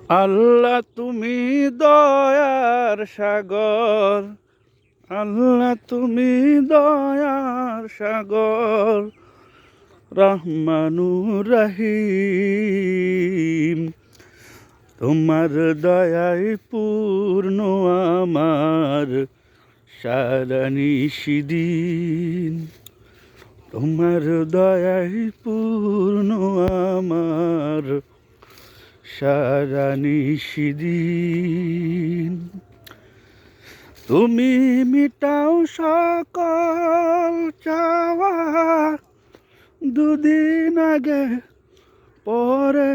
আল্লাহ তুমি দয়ার সাগর, আল্লাহ তুমি দয়ার সাগর, রহমানুর রহিম। তোমার দয়ায় পূর্ণ আমার সারা নিশিদিন, তোমার দয়ায় পূর্ণ আমার সারা নিশিদিন। তুমি মিটাও সকল চাওয়া, দুদিন আগে পরে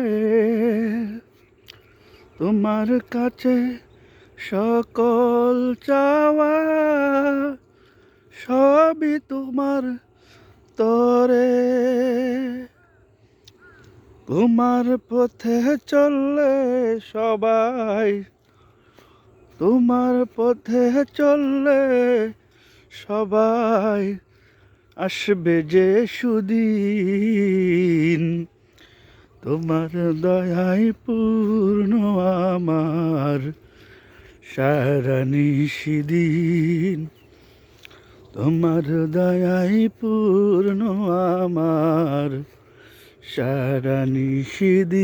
তোমার কাছে সকল চাওয়া, সবই তোমার তরে। তোমার পথে চললে সবাই, তোমার পথে চললে সবাই আসবে যে সুদিন, তোমার দয়ায় পূর্ণ আমার সারা নিশিদিন, তোমার দয়ায় পূর্ণ আমার সারা নিশিদিন।